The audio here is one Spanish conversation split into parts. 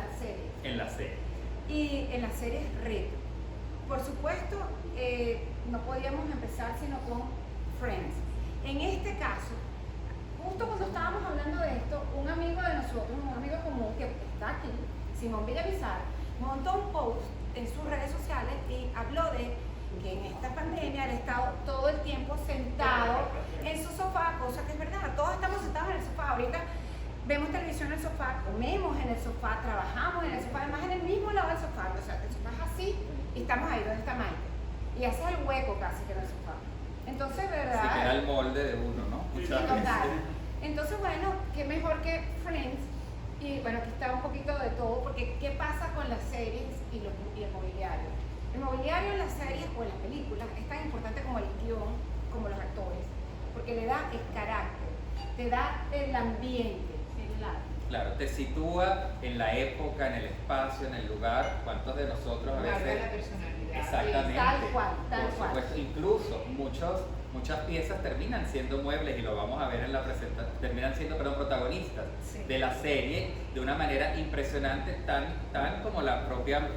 las series. En la serie. Y en las series retro. Por supuesto, no podíamos empezar sino con Friends. En este caso, justo cuando estábamos hablando de esto, un amigo de nosotros, un amigo común que está aquí, Simón Villamizar, montó un post en sus redes sociales y habló de que en esta pandemia él ha estado todo el tiempo sentado en su sofá, cosa que es verdad, todos estamos sentados en el sofá. Ahorita vemos televisión en el sofá, comemos en el sofá, trabajamos en el sofá, además en el mismo lado del sofá, o sea, el sofá es así y estamos ahí donde está Maite. Y hace el hueco casi que en el sofá. Entonces, ¿verdad? Sí, que era el molde de uno, ¿no? Sí, total. Entonces, bueno, qué mejor que Friends. Y bueno, aquí está un poquito de todo, porque ¿qué pasa con las series y el mobiliario? El mobiliario en las series o en las películas es tan importante como el guión, como los actores, porque le da el carácter, te da el ambiente. Claro, te sitúa en la época, en el espacio, en el lugar. ¿Cuántos de nosotros a veces? La personalidad. Exactamente. Tal cual, tal Por cual. supuesto, incluso muchas piezas terminan siendo muebles, y lo vamos a ver en la presentación, terminan siendo, protagonistas de la serie de una manera impresionante, tan como la propia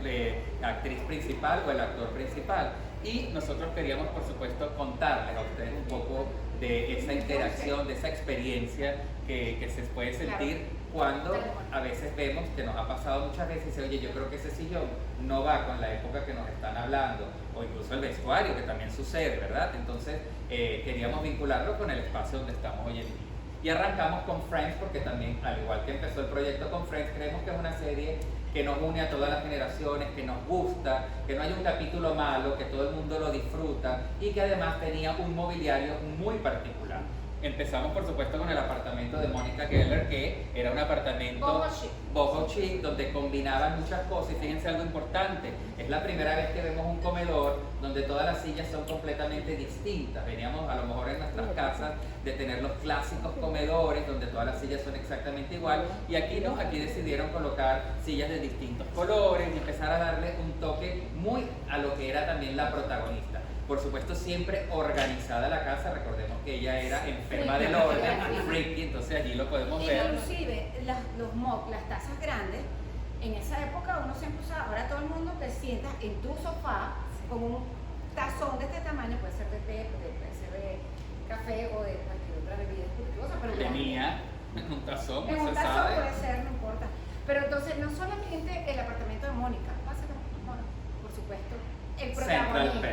actriz principal o el actor principal. Y nosotros queríamos, por supuesto, contarles a ustedes un poco de esa interacción, de esa experiencia que se puede sentir cuando a veces vemos, que nos ha pasado muchas veces, dice, oye, yo creo que ese sillón no va con la época que nos están hablando, o incluso el vestuario, que también sucede, ¿verdad? Entonces queríamos vincularlo con el espacio donde estamos hoy en día. Y arrancamos con Friends porque también, al igual que empezó el proyecto con Friends, creemos que es una serie que nos une a todas las generaciones, que nos gusta, que no hay un capítulo malo, que todo el mundo lo disfruta y que además tenía un mobiliario muy particular. Empezamos, por supuesto, con el apartamento de Mónica Geller, que era un apartamento boho chic, donde combinaban muchas cosas. Y fíjense algo importante, es la primera vez que vemos un comedor donde todas las sillas son completamente distintas. Veníamos a lo mejor en nuestras casas de tener los clásicos comedores donde todas las sillas son exactamente igual, y aquí no, aquí decidieron colocar sillas de distintos colores y empezar a darle un toque muy a lo que era también la protagonista. Por supuesto, siempre organizada la casa. Recordemos que ella era enferma del orden, freaky, entonces allí lo podemos ver. Inclusive los mop, las tazas grandes, en esa época uno siempre usaba, ahora todo el mundo te sientas en tu sofá con un tazón de este tamaño, puede ser de té, puede ser de café o de cualquier otra bebida espirituosa, pero tenía un tazón, en no un se tazón sabe. puede ser, no importa. Pero entonces no solamente el apartamento de Mónica, por supuesto, el protagonista.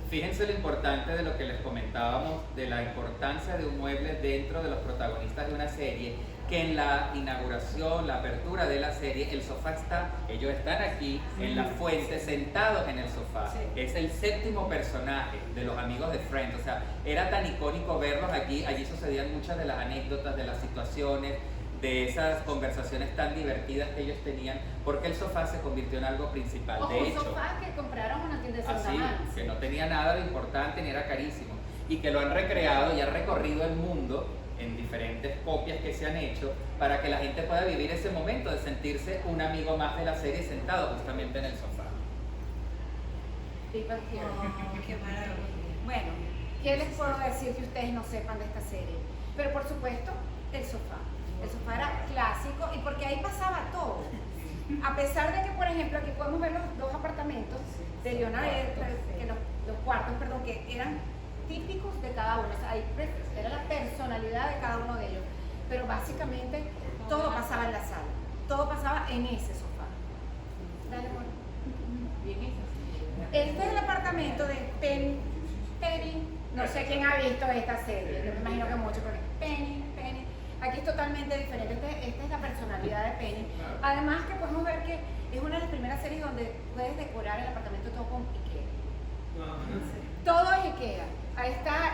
Fíjense lo importante de lo que les comentábamos, de la importancia de un mueble dentro de los protagonistas de una serie, que en la inauguración, la apertura de la serie, el sofá está, ellos están aquí en la fuente, sentados en el sofá. Es el séptimo personaje de los amigos de Friends, o sea, era tan icónico verlos aquí. Allí sucedían muchas de las anécdotas, de las situaciones, de esas conversaciones tan divertidas que ellos tenían, porque el sofá se convirtió en algo principal. O de un hecho, sofá que compraron en una tienda de segunda así, mano. que no tenía nada de importante ni era carísimo, y que lo han recreado y han recorrido el mundo en diferentes copias que se han hecho para que la gente pueda vivir ese momento de sentirse un amigo más de la serie sentado justamente en el sofá. Big Bang Theory. Oh, qué maravilla. Bueno, ¿qué les puedo decir que ustedes no sepan de esta serie? Pero por supuesto, el sofá. El sofá era clásico y porque ahí pasaba todo. A pesar de que, por ejemplo, aquí podemos ver los dos apartamentos de Leonard, que los cuartos, perdón, que eran típicos de cada uno. O sea, ahí era la personalidad de cada uno de ellos. Pero básicamente todo pasaba en la sala. Todo pasaba en ese sofá. Dale, amor. Este es el apartamento de Penny. No sé quién ha visto esta serie. Yo me imagino que mucho, pero Penny. Aquí es totalmente diferente. Esta es la personalidad de Penny. Además que podemos ver que es una de las primeras series donde puedes decorar el apartamento todo con Ikea. Todo es Ikea. Ahí está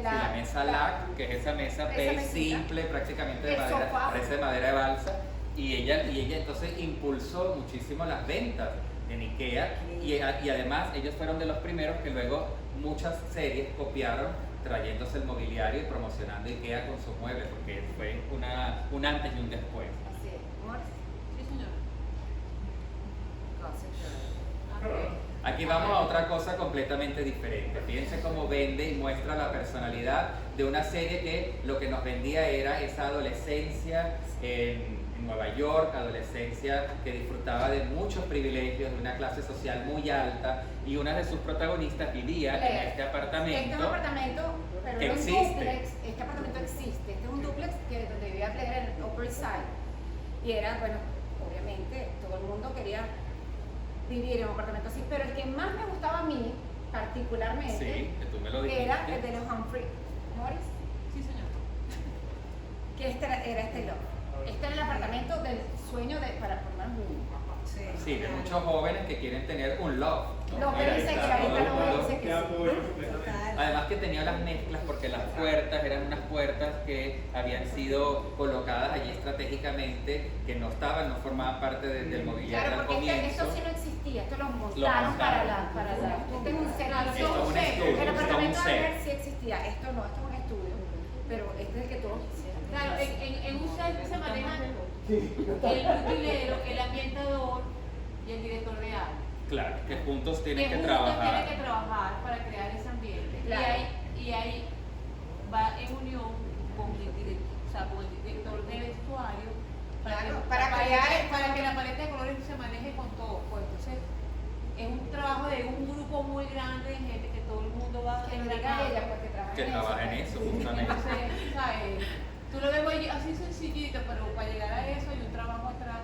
la mesa LAC, que es esa mesa beige simple, prácticamente de madera, sofá. parece madera de balsa, y ella entonces impulsó muchísimo las ventas en Ikea, y además ellos fueron de los primeros que luego muchas series copiaron, trayéndose el mobiliario y promocionando Ikea con sus muebles, porque fue un antes y un después. Así es. ¿Amor? Sí, señor. Aquí vamos a otra cosa completamente diferente. Fíjense cómo vende y muestra la personalidad de una serie que lo que nos vendía era esa adolescencia en en Nueva York, adolescencia que disfrutaba de muchos privilegios, de una clase social muy alta, y una de sus protagonistas vivía en este apartamento. Este es un apartamento, pero que era un existe. duplex. Este apartamento existe. Este es un duplex que donde vivía Blair en el Upper East Side. Y era, bueno, obviamente, todo el mundo quería vivir en un apartamento así, pero el que más me gustaba a mí, particularmente, Sí, que tú me lo dijiste. era el de los Humphrey Morris, Sí, señor. que era este lado. Este era el apartamento del sueño para formar un... Sí, de muchos jóvenes que quieren tener un love. ¿no? Lo que Mira, dice ahí que está ahorita todo el lo mundo. dice que Te apoyo sí. completamente. Además que tenía las mezclas porque las puertas eran unas puertas que habían sido colocadas allí estratégicamente, que no formaban parte del mobiliario Claro, al porque comienzo. esto sí no existía, esto lo montaron para la... Este es un set. Esto es un estudio, El esto es apartamento un de set. Blair sí existía, esto no, esto es un estudio, pero este es el que todos quisieran. Claro, en un set se maneja el utilero, el ambientador y el director de arte. Claro, que juntos tienen que juntos trabajar. tienen que trabajar para crear ese ambiente. Claro. Y ahí va en unión con el director, o sea, con el director de vestuario Claro, que, para la crear- paleta- para que la paleta de colores se maneje con todo. Pues entonces es un trabajo de un grupo muy grande de gente que todo el mundo va Que lo diga entrenando. ella, porque trabaja Que trabaja en eso, justamente. Entonces, ¿sabes? Tú lo ves así sencillito, pero para llegar a eso hay un trabajo atrás.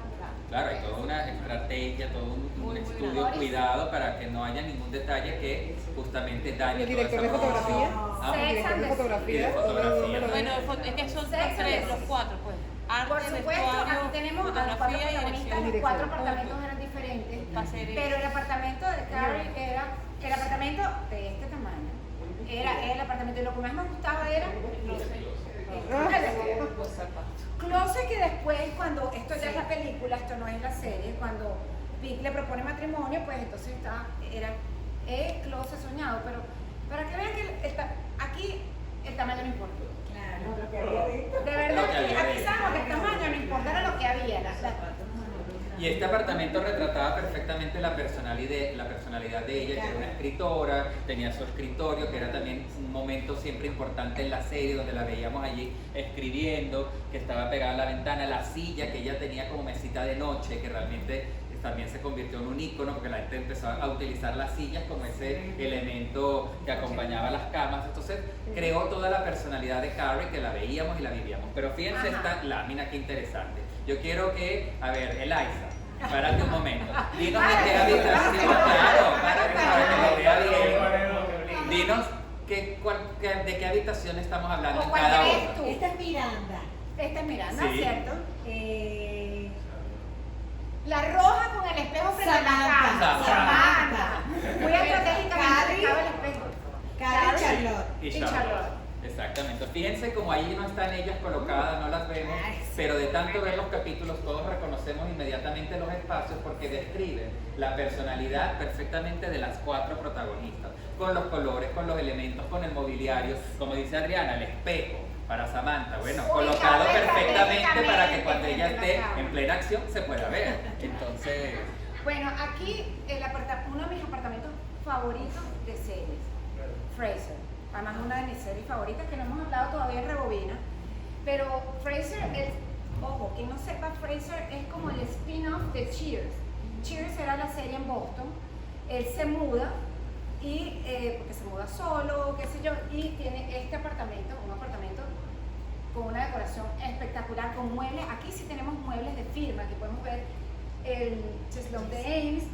Claro, hay toda una estrategia, todo un Muy estudio grande. cuidado para que no haya ningún detalle que justamente dañe ¿El director de toda esa fotografía? Ah, ¿El director de fotografía? Y de fotografía. Bueno, es que son Sex and the los City. cuatro, pues. Arte, Por supuesto, vestuario, aquí tenemos a los cuatro fotografía y protagonistas, dirección. los cuatro Dirección. apartamentos eran diferentes, Va a ser pero el apartamento de Carrie era el apartamento de este tamaño. Era el apartamento, y lo que más me gustaba era el closet, que después, cuando esto ya es la película, esto no es la serie, cuando Vic le propone matrimonio, pues entonces era el closet soñado, pero para que vean que aquí el tamaño no importa. De verdad, Lo que había aquí dentro. sabemos que el tamaño no importa, era lo que había. Y este apartamento retrataba perfectamente la personalidad de ella, que era una escritora, tenía su escritorio, que era también un momento siempre importante en la serie, donde la veíamos allí escribiendo, que estaba pegada a la ventana, la silla que ella tenía como mesita de noche, que realmente también se convirtió en un ícono, porque la gente empezó a utilizar las sillas como ese elemento que acompañaba a las camas. Entonces creó toda la personalidad de Carrie, que la veíamos y la vivíamos. Pero fíjense Ajá. esta lámina, qué interesante. Yo quiero que, a ver, Eliza, párate un momento. Dinos de qué habitación, claro, párate para que lo vea bien. Dinos de qué habitación estamos hablando ¿O en cuál cada crees una. tú? Esta es Miranda. Esta es Miranda, Sí. ¿cierto? Eh, La roja con el espejo frente a la cama. Samantha. Samantha. Muy estratégicamente Carrie. estaba el espejo. Carrie Carrie. Charlotte. Y Y Charlotte. Charlotte. Exactamente. Fíjense como ahí no están ellas colocadas, no las vemos, pero de tanto ver los capítulos todos reconocemos inmediatamente los espacios porque describen la personalidad perfectamente de las cuatro protagonistas, con los colores, con los elementos, con el mobiliario, como dice Adriana, el espejo para Samantha, bueno, Ubicado colocado perfectamente para que estratégicamente cuando ella frente a esté la cama. en plena acción se pueda ver. Entonces, Bueno, aquí uno de mis apartamentos favoritos de series, Frasier. Además, una de mis series favoritas que no hemos hablado todavía en Rebobina. Pero Frasier es, ojo, quien no sepa, Frasier es como el spin-off de Cheers. Cheers era la serie en Boston. Él se muda y porque se muda solo, qué sé yo, y tiene este apartamento, un apartamento con una decoración espectacular, con muebles. Aquí sí tenemos muebles de firma, que podemos ver el cheslón de Ames,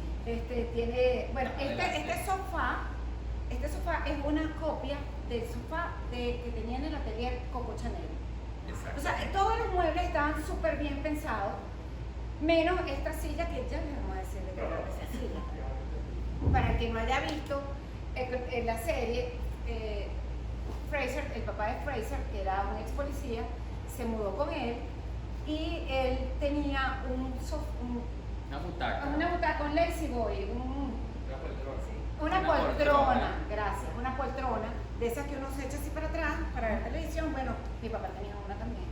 tiene, bueno, este sofá es una copia del sofá que tenía en el atelier Coco Chanel. exacto. O sea, todos los muebles estaban súper bien pensados, menos esta silla que ya les vamos a decir de qué trata esa silla. Para el que no haya visto en la serie, Frasier, el papá de Frasier, que era un ex policía, se mudó con él y él tenía Una butaca. una butaca, un lazy boy, una Una poltrona, poltrona. gracias, una poltrona de esas que uno se echa así para atrás para ver televisión. Bueno, mi papá tenía una también,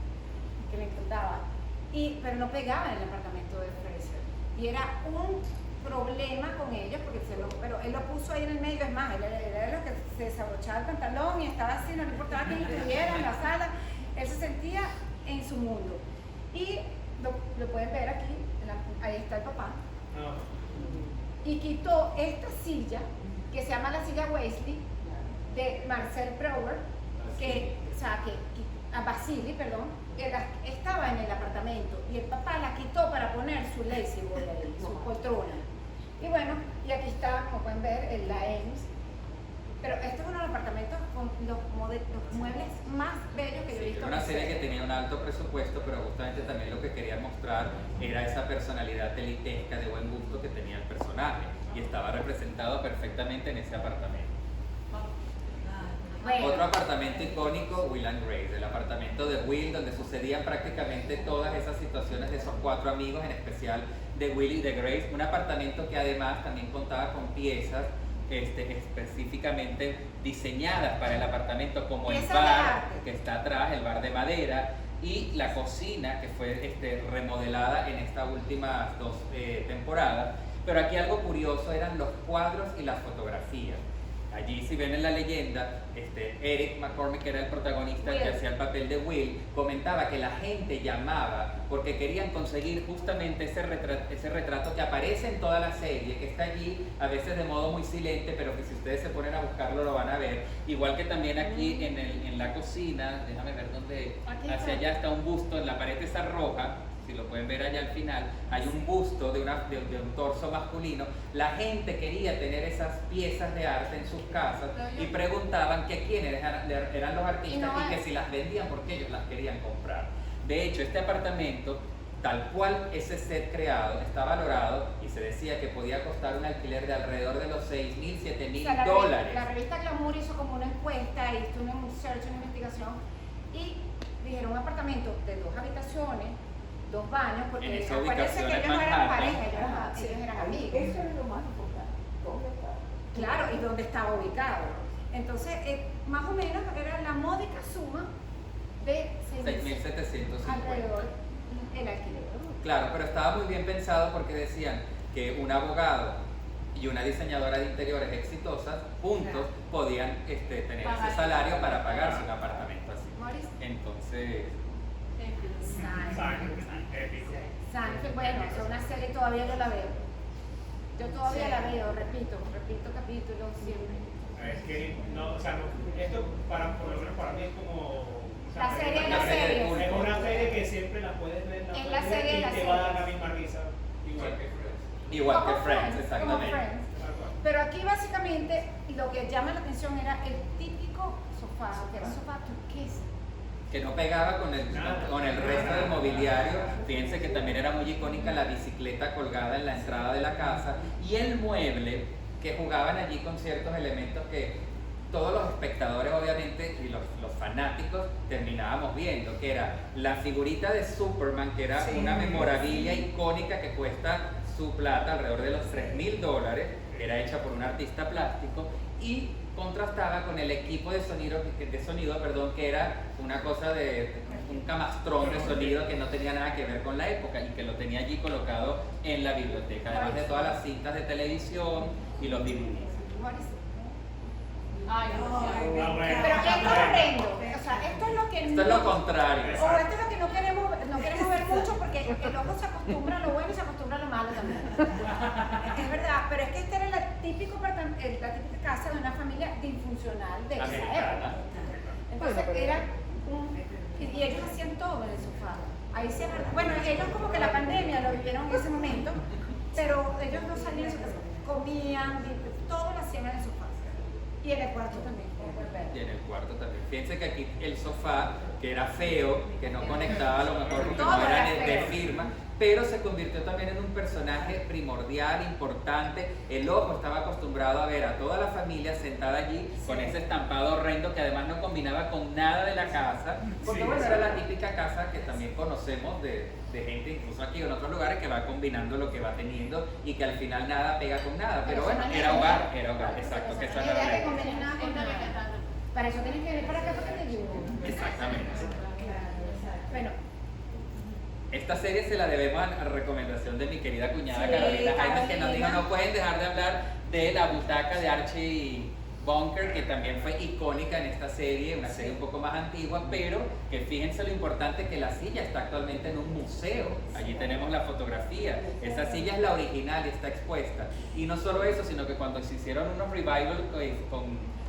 que le encantaba, pero no pegaba en el apartamento de Frasier. Y era un problema con ellos, porque pero él lo puso ahí en el medio. Es más, él era de los que se desabrochaba el pantalón y estaba así, no le importaba quién estuviera en la sala, él se sentía en su mundo. Y lo pueden ver aquí, ahí está el papá, No. y quitó esta silla, que se llama la silla Weasley, de Marcel Prower, a Basili, perdón, estaba en el apartamento, y el papá la quitó para poner su lazy boy ahí, su poltrona. Y bueno, y aquí está, como pueden ver, la Ems. Pero este es uno de los apartamentos con los muebles más bellos que yo he visto. Era una serie que tenía un alto presupuesto, pero justamente también lo que quería mostrar era esa personalidad elitesca de buen gusto que tenía el personaje, y estaba representado perfectamente en ese apartamento. Bueno. Otro apartamento icónico, Will and Grace, el apartamento de Will, donde sucedían prácticamente todas esas situaciones de esos 4 amigos, en especial de Will y de Grace. Un apartamento que además también contaba con piezas específicamente diseñadas para el apartamento, como el bar que está atrás, el bar de madera, y la cocina que fue remodelada en estas últimas 2 temporadas. Pero aquí algo curioso eran los cuadros y las fotografías. Allí, si ven en la leyenda, Eric McCormick, que era el protagonista que hacía el papel de Will, comentaba que la gente llamaba porque querían conseguir justamente ese retrato que aparece en toda la serie, que está allí a veces de modo muy silente, pero que si ustedes se ponen a buscarlo lo van a ver. Igual que también aquí en la cocina, déjame ver dónde, hacia allá está un busto en la pared esa roja. Si lo pueden ver allá al final, hay un busto de un torso masculino. La gente quería tener esas piezas de arte en sus casas y preguntaban que quiénes eran los artistas y que si las vendían porque ellos las querían comprar. De hecho, este apartamento, tal cual ese set creado, está valorado y se decía que podía costar un alquiler de alrededor de los $6,000, $7,000 dólares. La revista Glamour hizo como una encuesta, hizo una investigación, y dijeron un apartamento de 2 habitaciones, 2 baños, porque acuérdense que ellos no eran pareja, ellos eran amigos. Eso es lo más importante. ¿Dónde está? Claro, y dónde estaba ubicado. Entonces, más o menos era la módica suma de 6,750. alrededor el alquiler. Claro, pero estaba muy bien pensado porque decían que un abogado y una diseñadora de interiores exitosas juntos podían tener ese salario para pagarse un apartamento así. Maurice. Entonces, Seinfeld, bueno, es una serie, todavía yo la veo. Yo todavía la veo, repito capítulos siempre. Es que, no, o sea, esto por lo menos para mí es como... La serie. Es una serie que siempre la puedes ver, Es la serie de y las te va a dar series. la misma risa. igual que Como Friends, como exactamente. Friends. Pero aquí básicamente lo que llama la atención era el típico sofá, que era un sofá turquesa. Que no pegaba con el resto del mobiliario. Fíjense que también era muy icónica la bicicleta colgada en la entrada de la casa y el mueble, que jugaban allí con ciertos elementos que todos los espectadores obviamente y los fanáticos terminábamos viendo, que era la figurita de Superman, que era una memorabilia icónica que cuesta su plata, alrededor de los $3,000, era hecha por un artista plástico, y contrastaba con el equipo de sonido, que era una cosa de un camastrón de sonido que no tenía nada que ver con la época y que lo tenía allí colocado en la biblioteca, además de todas las cintas de televisión y los DVDs. Ay, no. Pero esto es horrendo, o sea, esto es lo que Esto es lo contrario. O esto es lo que no queremos ver mucho, porque el ojo se acostumbra a lo bueno y se acostumbra a lo malo también. Es verdad, pero es que esta era la típica casa de una familia disfuncional de esa época. Entonces era y ellos hacían todo en el sofá. Ahí se bueno, ellos como que la pandemia lo vivieron en ese momento, pero ellos no salían de su casa, comían, todo lo hacían en el sofá. Y en el cuarto también, como pueden ver. Y en el cuarto también. Fíjense que aquí el sofá, que era feo, que no conectaba a lo mejor porque Todo no era era de feo. firma, pero se convirtió también en un personaje primordial, importante. El ojo estaba acostumbrado a ver a toda la familia sentada allí con ese estampado horrendo que además no combinaba con nada de la casa, porque bueno, era la típica casa que también conocemos de gente, incluso aquí o en otros lugares, que va combinando lo que va teniendo y que al final nada pega con nada, pero bueno, era hogar, exacto, que esa La es la idea que realidad. combine nada con nada. Para eso tienes que venir para acá para que te ayude. Exactamente. Bueno, Esta serie se la debemos a la recomendación de mi querida cuñada Sí, Carolina Jaimes, que nos dijo Carolina. no pueden dejar de hablar de la butaca de Archie Bunker, que también fue icónica en esta serie, una serie un poco más antigua, pero que fíjense lo importante que la silla está actualmente en un museo. Allí tenemos la fotografía. Esa silla es la original y está expuesta. Y no solo eso, sino que cuando se hicieron unos revivals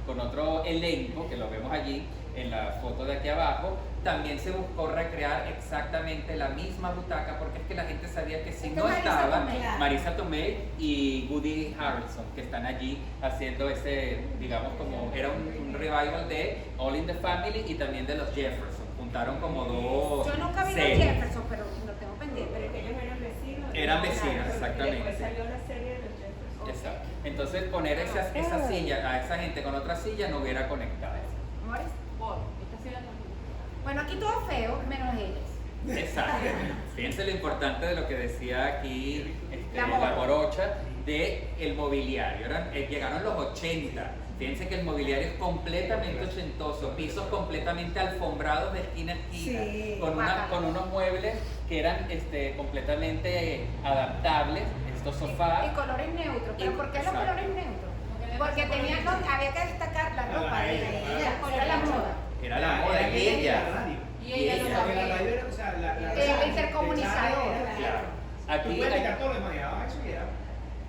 con otro elenco, que lo vemos allí en la foto de aquí abajo, también se buscó recrear exactamente la misma butaca, porque es que la gente sabía que si no estaban Marisa Tomei y Woody Harrelson, que están allí haciendo ese, digamos, como era un revival de All in the Family y también de los Jefferson. Juntaron como dos Yo nunca vi los series. Jefferson, pero lo tengo pendiente. Pero que ellos eran vecinos. Eran vecinos, Y exactamente. después salió la serie de los Jefferson. Exacto. Entonces poner esa silla a esa gente con otra silla no hubiera conectado. Amores. Voy, esta sí la tengo. Bueno, aquí todo es feo, menos ellas. Exacto. Fíjense lo importante de lo que decía aquí La la morocha de el mobiliario. Llegaron los 80. Fíjense que el mobiliario es completamente ochentoso, pisos completamente alfombrados de esquina a esquina, Sí. con unos muebles que eran completamente adaptables, estos sofás. Y colores neutros. ¿Pero por qué los Exacto. colores neutros? Porque tenían había que destacar la ropa de ella, ella. era la moda. Era la moda y ella. Y ella no La sabía. radio era, o sea, El intercomunicador. Claro. Tú Aquí, puedes quitar todo lo demás, ya, eso y era.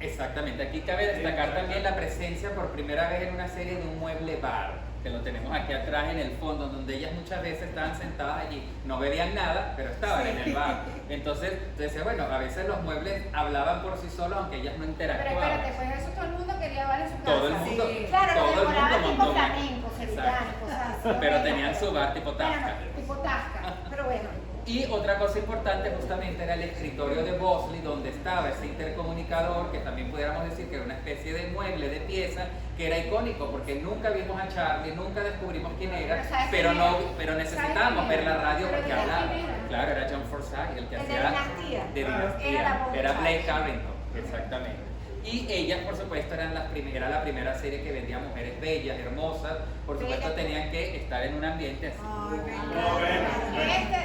exactamente, aquí cabe destacar también la presencia por primera vez en una serie de un mueble bar, que lo tenemos aquí atrás en el fondo, donde ellas muchas veces estaban sentadas allí, no bebían nada, pero estaban en el bar. Entonces, yo decía, bueno, a veces los muebles hablaban por sí solos, aunque ellas no Pero interactuaban. espérate, pues eso todo el mundo quería bar en su casa. Todo el mundo, Sí. Claro, todo lo el mundo decoraban tipo montó. flamenco, sevillano, Exacto. cosas así. Pero tenían su bar tipo Tasca. Bueno, tipo Tasca, pero bueno. Y otra cosa importante justamente era el escritorio de Bosley, donde estaba ese intercomunicador, que también pudiéramos decir que era una especie de mueble, de pieza, que era icónico, porque nunca vimos a Charlie, nunca descubrimos quién era, Pero ¿sabes pero quién no, era? pero ¿Sabes necesitábamos quién ver era? la radio Pero porque ¿sabes hablaba. quién era? Claro, era John Forsythe, el que El de hacía Dinastía. de Era la Dinastía, voz era de Blake Charlie. Carrington, exactamente. Y ellas, por supuesto, era la primera serie que vendía mujeres bellas, hermosas, por supuesto Bellas. tenían que estar en un ambiente así.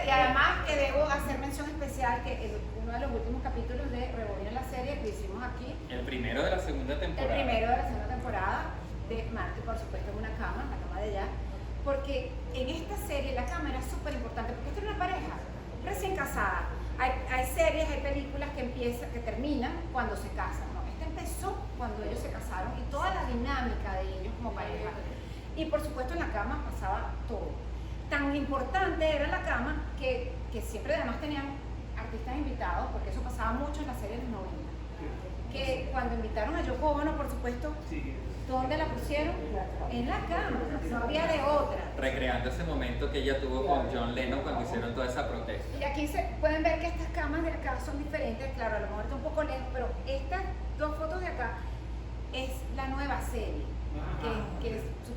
Y además que debo hacer mención especial que uno de los últimos capítulos de Rebobina la serie que hicimos aquí, El primero de la segunda el temporada. primero de la segunda temporada de Marty, por supuesto, en una cama, la cama de ella, porque en esta serie la cama era súper importante, porque esta era una pareja recién casada. Hay series, hay películas que terminan cuando se casan, ¿no? Esta empezó cuando ellos se casaron y toda la dinámica de ellos como pareja. Y por supuesto en la cama pasaba todo. Tan importante era la cama que siempre además tenían artistas invitados, porque eso pasaba mucho en la serie de los 90. Que cuando invitaron a Yoko Ono, por supuesto, Sí. ¿dónde la pusieron? En la cama, no había de otra. Recreando ese momento que ella tuvo con John Lennon cuando hicieron toda esa protesta. Y aquí pueden ver que estas camas de acá son diferentes, claro, a lo mejor está un poco lejos, pero estas dos fotos de acá es la nueva serie.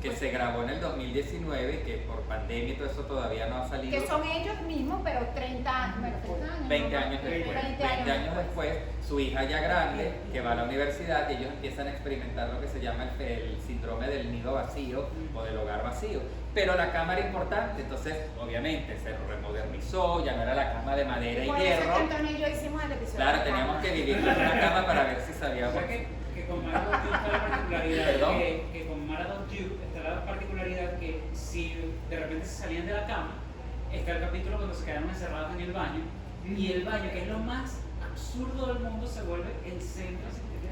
Que se grabó en el 2019 y que por pandemia y todo eso todavía no ha salido. Que son ellos mismos, pero 30 años, bueno, 30 años. 20 ¿no? años después. 20 años después, su hija ya grande, que va a la universidad, y ellos empiezan a experimentar lo que se llama el síndrome del nido vacío o del hogar vacío. Pero la cama era importante, entonces obviamente se remodernizó, ya no era la cama de madera y Por eso es hierro. que Antonio y yo hicimos el episodio. Claro, de la teníamos cama. que vivir en una cama para ver si O sabíamos. sea que con Maradon Duke está la particularidad ¿Perdón? que con Maradon Duke está la particularidad que si de repente se salían de la cama, está el capítulo cuando se quedaron encerrados en el baño, y el baño, que es lo más absurdo del mundo, se vuelve el centro.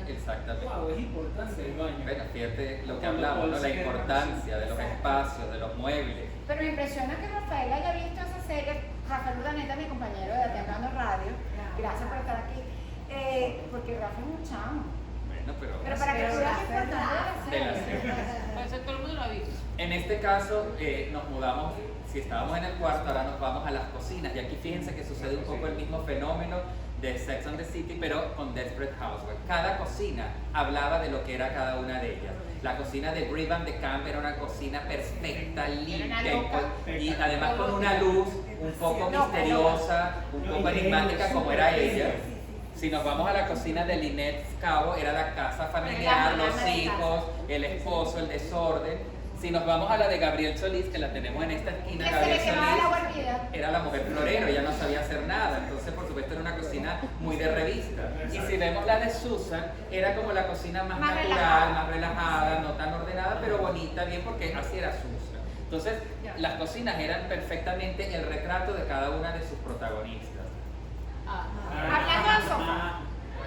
Exactamente. Wow, es importante el baño. Bueno, fíjate lo que Cuando hablamos, ¿no? Paul La se queda importancia de los espacios, de los muebles. Pero me impresiona que Rafael haya visto esa serie. Rafael Urdaneta, mi compañero de Atiendando Radio, gracias por estar aquí, porque Rafa es un chamo. Bueno, Pero para que tú veas lo importante de De la la serie. serie. Parece que todo el mundo lo ha visto. En este caso nos mudamos, si estábamos en el cuarto, ahora nos vamos a las cocinas. Y aquí fíjense que sucede un poco el mismo fenómeno de Sex and the City, pero con Desperate Housewives. Cada cocina hablaba de lo que era cada una de ellas. La cocina de Brie Van de Kamp era una cocina perfecta, limpia y además con una luz un poco misteriosa, un poco enigmática como era ella. Si nos vamos a la cocina de Lynette Scavo, era la casa familiar, los hijos, el esposo, el desorden. Si nos vamos a la de Gabriel Solís, que la tenemos en esta esquina, Que se le Gabriel quemaba el agua Solís hervida. era la mujer florero, ella no sabía hacer nada, entonces por supuesto era una cocina muy de revista. Y si vemos la de Susan, era como la cocina más Más natural, relajada. más relajada, no tan ordenada, pero bonita, bien, porque así era Susan. Entonces, las cocinas eran perfectamente el retrato de cada una de sus protagonistas. Hablando del sofá.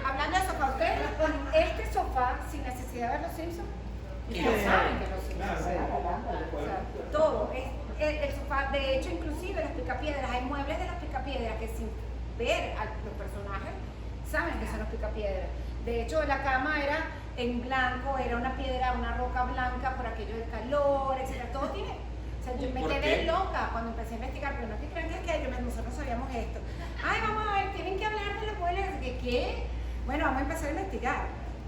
Hablando del sofá, ustedes ponen este sofá sin necesidad de ver los Simpsons. Y no saben que los Simpsons. O sea, todo. El sofá, de hecho, inclusive las picapiedras, hay muebles de las picapiedras que sin ver a los personajes saben que son los picapiedras. De hecho, la cama era en blanco, era una piedra, una roca blanca por aquello del calor, etc. Todo tiene. O sea, yo me ¿Por quedé qué? loca cuando empecé a investigar, pero no te crean que nosotros sabíamos esto. Ay, vamos a ver, tienen que hablar de los muebles. ¿Qué? Bueno, vamos a empezar a investigar.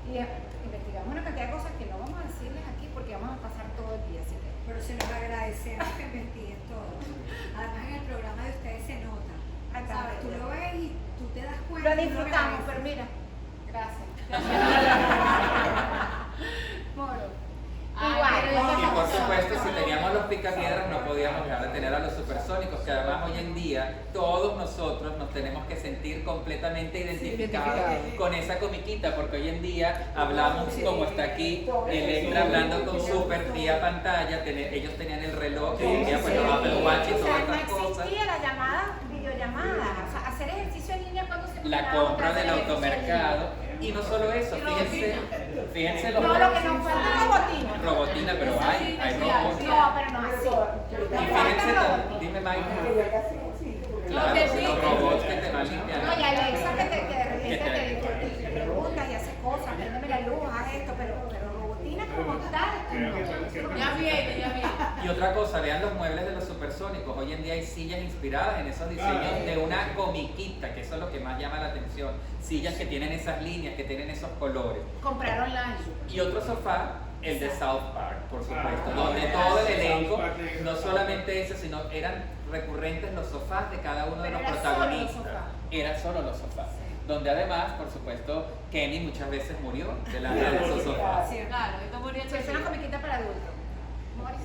Y investigamos una cantidad de cosas que no vamos a decirles aquí porque vamos a pasar todo el día. Así que, Pero se los agradecemos que investiguen todo. Además, en el programa de ustedes se nota. ¿Sabes? Tú lo ves y tú te das cuenta. lo y disfrutamos, agradeces. pero mira. Gracias. Moro. Y por supuesto, si teníamos los picapiedras, no podíamos dejar de tener a los supersónicos, que además hoy en día todos nosotros nos tenemos que sentir completamente identificados con esa comiquita, porque hoy en día hablamos como está aquí, Electra hablando con Super vía pantalla, ellos tenían el reloj, que hoy en día pues los Apple Watch y O todas sea, no estas cosas. existía la llamada, videollamada. O sea, hacer ejercicio en línea cuando se La empezaba a compra hacer del ejercicio en automercado, y no solo eso, fíjense los línea. No, lo que nos falta es robotina. robotina, pero hay robots. No, pero no así. Y Me falta fíjense, robotina. dime Mike. Claro, los robots que te van limpiando. No, y Alexa que de repente te pregunta y hace cosas, préndeme la luz, haz esto, pero robotina como tal, no. Ya viene. Y otra cosa, vean los muebles de los supersónicos. Hoy en día hay sillas inspiradas en esos diseños de una comiquita, que eso es lo que más llama la atención. Sillas que tienen esas líneas, que tienen esos colores. Comprar online. Y otro sofá, el de South Park, por supuesto, donde todo el elenco, no solamente eso, sino eran recurrentes los sofás de cada uno de los Pero era solo los protagonistas. sofás. Eran solo los sofás. Donde además, por supuesto, Kenny muchas veces murió delante de esos sofás. Claro, esto moría el Es una comiquita para adultos. Morris.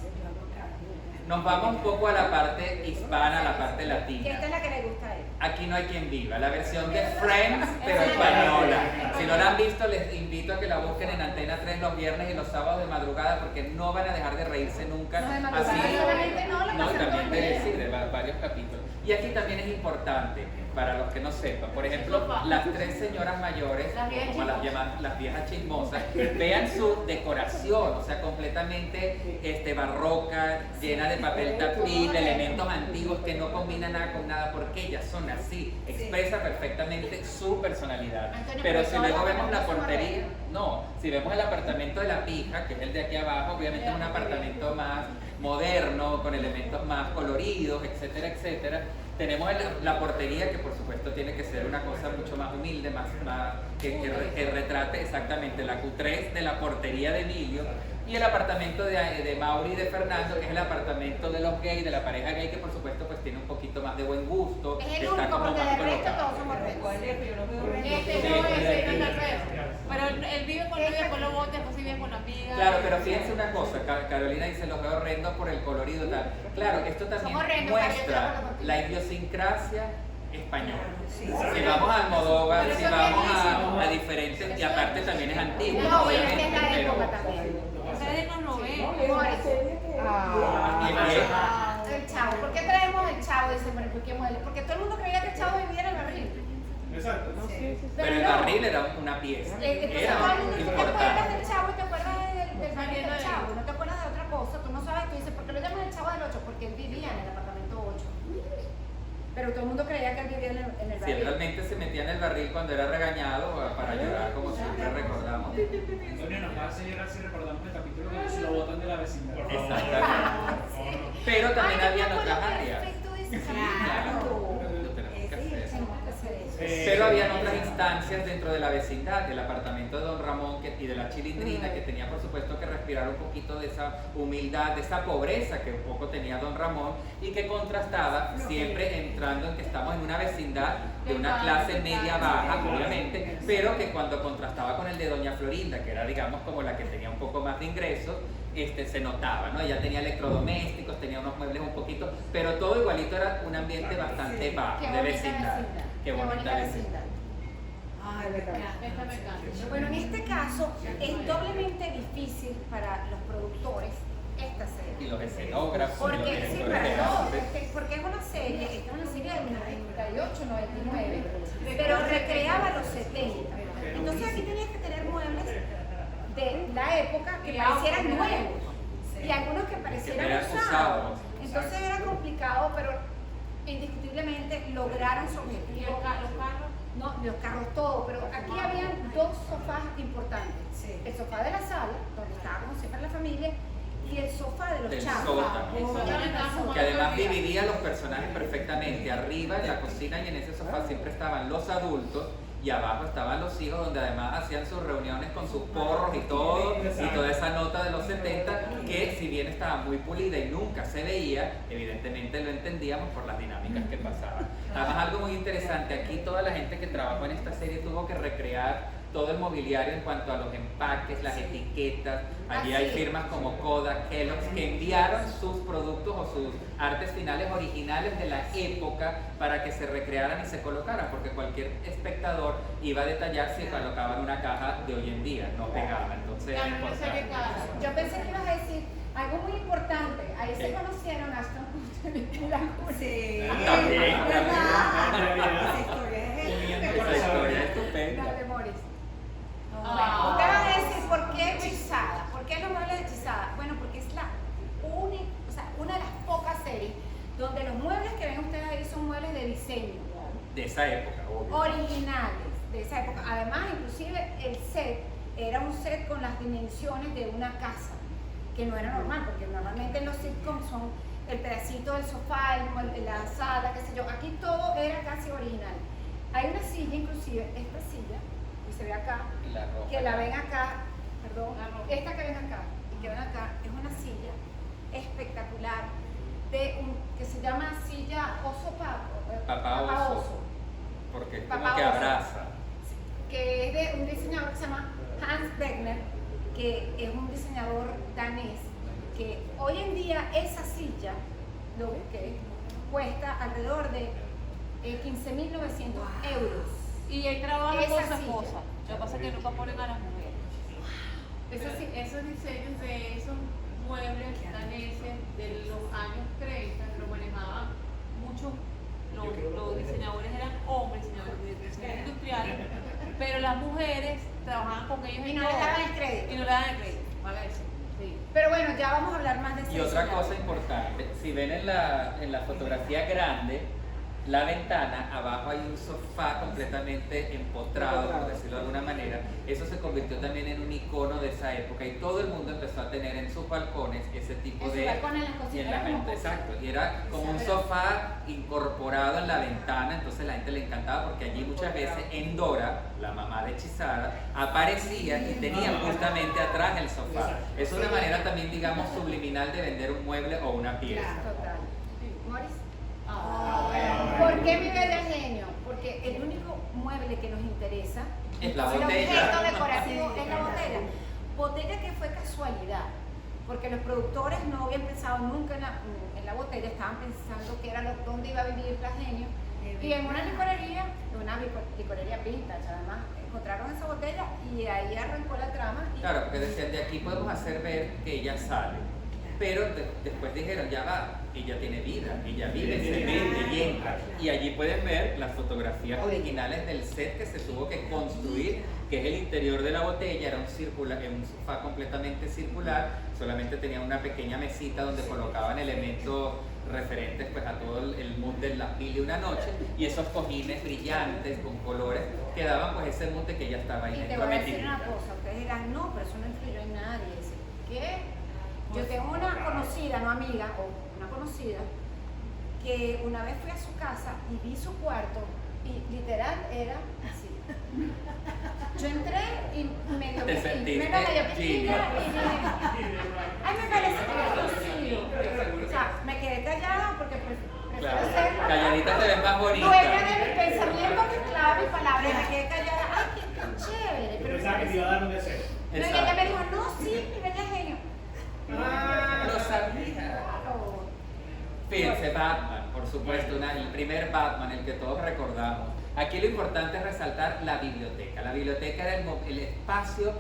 Nos vamos un poco a la parte hispana, a la parte Que latina. esta es la que le gusta a él. Aquí no hay quien viva, la versión de Friends, pero española. Si no la han visto, les invito a que la busquen en Antena 3 los viernes y los sábados de madrugada, porque no van a dejar de reírse nunca. No, de madrugada Así, solamente no, la y pasan todo también el de día. sí, de varios capítulos. Y aquí también es importante, para los que no sepan, por ejemplo, las tres señoras mayores, Las viejas como las viejas chismosas, vean su decoración, o sea, completamente barroca, llena de papel tapiz, de elementos antiguos que no combinan nada con nada, porque ellas son así, expresa perfectamente su personalidad. Antonio, Pero pero si todos luego los vemos la apartamentos son portería, horrendos. no, si vemos el apartamento de la pija, que es el de aquí abajo, obviamente es un apartamento más moderno, con elementos más coloridos, etcétera, etcétera. Tenemos la portería, que por supuesto tiene que ser una cosa mucho más humilde, que retrate exactamente la Q3 de la portería de Emilio, y el apartamento de Mauri y de Fernando, que es el apartamento de los gays, de la pareja gay, que por supuesto pues tiene un poquito más de buen gusto. Es el está único, como porque más de resto colocado. todos somos rectos. Ese no está feo. Pero él vive con ella, con los botes, después vive con la amiga. Claro, pero fíjense una cosa, Carolina dice los veo horrendos por el colorido y tal. Claro, esto también Son horrendos, Carolina, muestra estoy de acuerdo contigo. la idiosincrasia española. Si vamos al Almodóvar, Pero si eso es vamos bellísimo. a diferentes, y aparte también es antiguo, No, y es obviamente, de la pero época también. Esa es de los 90. Morris. Ah. El chavo. ¿Por qué traemos el chavo? Dice, bueno, ¿por qué modelo? Porque todo el mundo creía que el chavo vivía en el barril. Exacto. pero el no. barril era una pieza, Entonces era todo el mundo, tú te acuerdas importante. del chavo y te acuerdas del barril del chavo, no te acuerdas de otra cosa, tú no sabes, tú dices, ¿por qué lo llaman el chavo del 8? Porque él vivía en el apartamento 8. Pero todo el mundo creía que él vivía en el Si barril. él realmente se metía en el barril cuando era regañado para llorar, como siempre recordamos. Antonio nos va a hacer llorar si recordamos el capítulo cuando se lo botan de la vecindad. Exactamente. Pero también Ay, había me otras acuerdo áreas. perfecto de ese Claro. capítulo. Lo tenemos que hacer. Tenemos que hacer eso. Pero habían otras instancias dentro de la vecindad, el apartamento de Don Ramón y de la Chilindrina, que tenía por supuesto que respirar un poquito de esa humildad, de esa pobreza que un poco tenía Don Ramón, y que contrastaba siempre entrando en que estamos en una vecindad de una clase media baja, obviamente, pero que cuando contrastaba con el de Doña Florinda, que era digamos como la que tenía un poco más de ingresos, se notaba, ¿no? Ella tenía electrodomésticos, tenía unos muebles un poquito, pero todo igualito era un ambiente bastante bajo, Qué de bonita vecindad. Qué bonita vecindad. Ay, verdad. Esta me encanta. Bueno, en este caso es doblemente difícil para los productores esta serie. Y los escenógrafos, y los Porque, sí, directores para de todos, arte. porque es una serie, esta es una serie del 98, 99, pero recreaba los 70. Entonces aquí tenías que tener muebles de la época que parecieran nuevos y algunos que parecieran eran usados. usados. Entonces era complicado, pero indiscutiblemente lograron su ¿Y objetivo. los carros? No, los carros todo, pero aquí habían dos sofás importantes. Sí. El sofá de la sala, donde estaba como siempre la familia, y el sofá de los Del chavos. sótano. Oh, Que además dividía los personajes perfectamente. Arriba en la cocina y en ese sofá siempre estaban los adultos y abajo estaban los hijos, donde además hacían sus reuniones con sus porros y todo, y toda esa nota de los 70, que si bien estaba muy pulida y nunca se veía, evidentemente lo entendíamos por las dinámicas que pasaban. Además, algo muy interesante, aquí toda la gente que trabajó en esta serie tuvo que recrear todo el mobiliario en cuanto a los empaques, las etiquetas. Allí hay Así es. firmas como Kodak, Kellogg's, que enviaron sus productos o sus artes finales originales de la época para que se recrearan y se colocaran, porque cualquier espectador iba a detallar si colocaban una caja de hoy en día, no pegaba. Entonces era Ya no sé qué importante. cara. Yo pensé que ibas a decir algo muy importante. Ahí se conocieron Ashton Kutcher y la Kutcher. Sí. También, ¿Verdad? Esa historia es Esa historia es estupenda. Dale, Morris. Ah. Usted va a decir, ¿por qué hechizada? ¿Por qué los muebles de hechizada? Bueno, porque es la única, o sea, una de las pocas series donde los muebles que ven ustedes ahí son muebles de diseño, De esa época, obvio. originales de esa época. Además, inclusive el set era un set con las dimensiones de una casa, que no era normal, porque normalmente en los sitcoms son el pedacito del sofá, la sala, qué sé yo. Aquí todo era casi original. Hay una silla, inclusive, esta silla, que se ve acá, Y la ropa. que la ven acá, perdón, La ropa. esta que ven acá y que ven acá, es una silla espectacular que se llama silla oso Papá oso. Porque es como Papá que oso. abraza. que es de un diseñador que se llama Hans Wegner, que es un diseñador danés, que hoy en día esa silla, lo busqué, cuesta alrededor de 15.900 euros. Y él trabaja Esa con su silla. esposa. Lo que pasa es que nunca ponen a las mujeres. Eso sí, Esos diseños de esos muebles daneses de los años 30 lo manejaban muchos, los diseñadores eran hombres, diseñadores industriales, pero las mujeres trabajaban con ellos y en no le todo. daban el crédito. Y no le daban el crédito, vale decir. Sí. Pero bueno, ya vamos a hablar más de ese Y otra diseñador. cosa importante, si ven en la fotografía grande, la ventana, abajo hay un sofá completamente empotrado, por decirlo de alguna manera. Eso se convirtió también en un icono de esa época y todo el mundo empezó a tener en sus balcones ese tipo En su de... balcón, en la y cocina, en la era como gente, poco. exacto. Y era como un sofá incorporado en la ventana, entonces la gente le encantaba porque allí muchas veces Endora, la mamá de Hechizada, aparecía y tenía justamente atrás el sofá. Es una manera también, digamos, subliminal de vender un mueble o una pieza. Total. Morris. Ah, ¿Por qué mi bella genio? Porque el único mueble que nos interesa Es la el botella. objeto decorativo es la botella. Botella que fue casualidad, porque los productores no habían pensado nunca en la botella, estaban pensando que era dónde iba a vivir la genio. Y en una licorería vintage, además, encontraron esa botella y ahí arrancó la trama. Y Claro, porque decían, de aquí podemos hacer ver que ella sale. Pero después dijeron, ya va, ella tiene vida, ella vive, se mete y entra. Y allí pueden ver las fotografías originales del set que se tuvo que construir, que es el interior de la botella, era un sofá completamente circular, solamente tenía una pequeña mesita donde colocaban elementos referentes pues a todo el mood de Las Mil y una Noche, y esos cojines brillantes con colores que daban pues ese mood de que ella estaba ahí Y te dentro voy a decir metidita. una cosa, ustedes dirán, no, pero eso no influyó en nadie. Dice, ¿qué? Yo tengo una conocida, no amiga, o una conocida, que una vez fui a su casa y vi su cuarto y literal era así. Yo entré y medio Te sentiste piquilla y chica. dije, ay, me parece que es conocido. O sea, me quedé callada porque prefiero Claro, ser calladita te ves más bonita. dueña de mis pensamientos que clave y palabras. Y me quedé callada, ay, qué chévere. Yo Pero pensaba que te iba a dar un deseo. no, y ella me dijo, no, sí, mi bella genio. Fíjense, Batman, por supuesto, el primer Batman, el que todos recordamos. Aquí lo importante es resaltar la biblioteca. La biblioteca era el espacio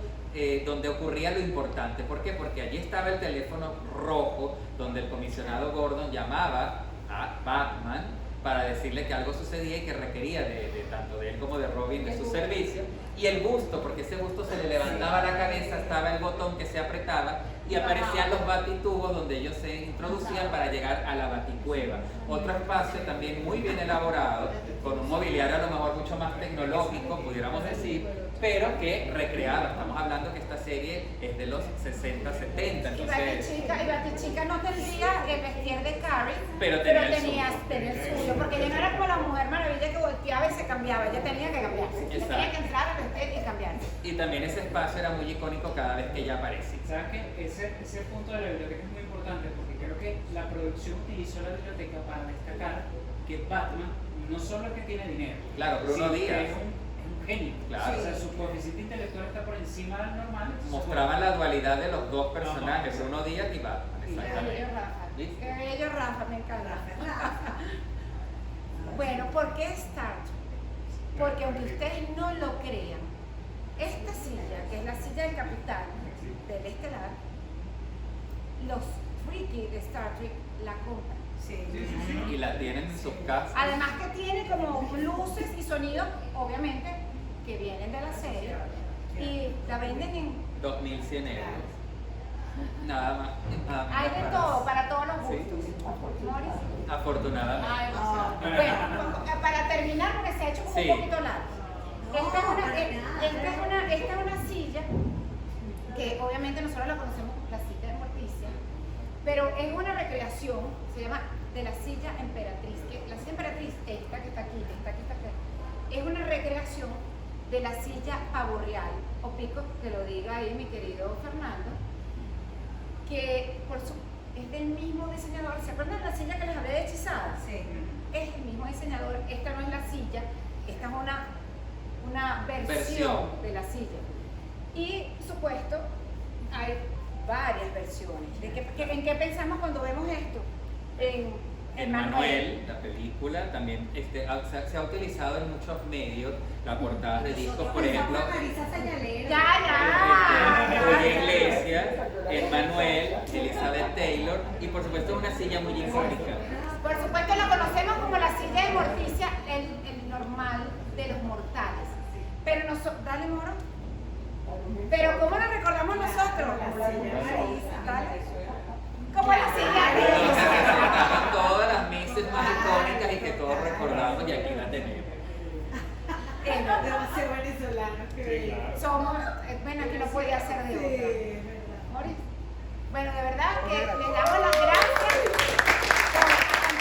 donde ocurría lo importante. ¿Por qué? Porque allí estaba el teléfono rojo donde el comisionado Gordon llamaba a Batman para decirle que algo sucedía y que requería tanto de él como de Robin de su servicio. Y el busto, porque ese busto se le levantaba la cabeza, estaba el botón que se apretaba y aparecían los batitubos donde ellos se introducían para llegar a la baticueva. Otro espacio también muy bien elaborado, con un mobiliario a lo mejor mucho más tecnológico, pudiéramos decir, pero que recreaba. Estamos hablando que esta serie es de los 60, 70. Y Entonces, Batichica no tendría el vestir de Carrie, pero tenía tenía el suyo, porque ella no era como la Mujer Maravilla que volteaba y se cambiaba, ella tenía que cambiarse. Ella tenía que entrar a vestir y cambiarse. Y también ese espacio era muy icónico cada vez que ella aparecía. ¿Sabes qué? Ese punto de la biblioteca es muy importante porque creo que la producción utilizó la biblioteca para destacar que Batman no solo es que tiene dinero, Claro, Bruno sino que Díaz. es un genio. Claro. O sea, su coeficiente intelectual está por encima del normal. entonces, Mostraban la dualidad de los dos personajes, Ajá. Bruno Díaz y Batman. Qué bello, Exactamente. Rafa. ¿Viste? Qué bello, Rafa, me encanta. Bueno, ¿por qué Star Trek? Porque aunque ustedes no lo crean, esta silla, que es la silla del capitán del estelar, los frikis de Star Trek la compran. Y la tienen en sus casas. Además que tiene como luces y sonidos, obviamente, que vienen de la serie. Y la venden en... 2.100 euros. Nada más. Nada más Hay de para- todo, para todos los Sí. gustos. Morris. Afortunadamente. Ah, demasiado. Bueno, para terminar, porque se ha hecho como Sí. un poquito largo. Esta es una silla que obviamente nosotros la conocemos como la silla de Morticia, pero es una recreación, se llama de la silla emperatriz. Que la silla emperatriz, esta que está aquí, es una recreación de la silla pavorreal, o pico, que lo diga ahí mi querido Fernando, que es del mismo diseñador. ¿Se acuerdan de la silla que les hablé de hechizada? Sí. Es el mismo diseñador. Esta no es la silla, esta es una versión Versión. de la silla. Y, por supuesto, hay varias versiones. ¿En qué pensamos cuando vemos esto? En Manuel, la película, también se ha utilizado en muchos medios, la portada de discos, por ejemplo. Julio Iglesias, Manuel, Elizabeth Taylor y por supuesto una silla muy icónica. Por supuesto, la conocemos como la silla de Morticia, el normal de los mortales. Pero nosotros, dale, Moro. Pero ¿cómo la recordamos nosotros? Dale. Como la silla de Todas las mises más icónicas y que todos recordamos y aquí la tenemos. Demasiado venezolano, qué Sí, bello. claro. Somos, bueno, aquí no podía ser de otra. Moris. Bueno, de verdad que les damos las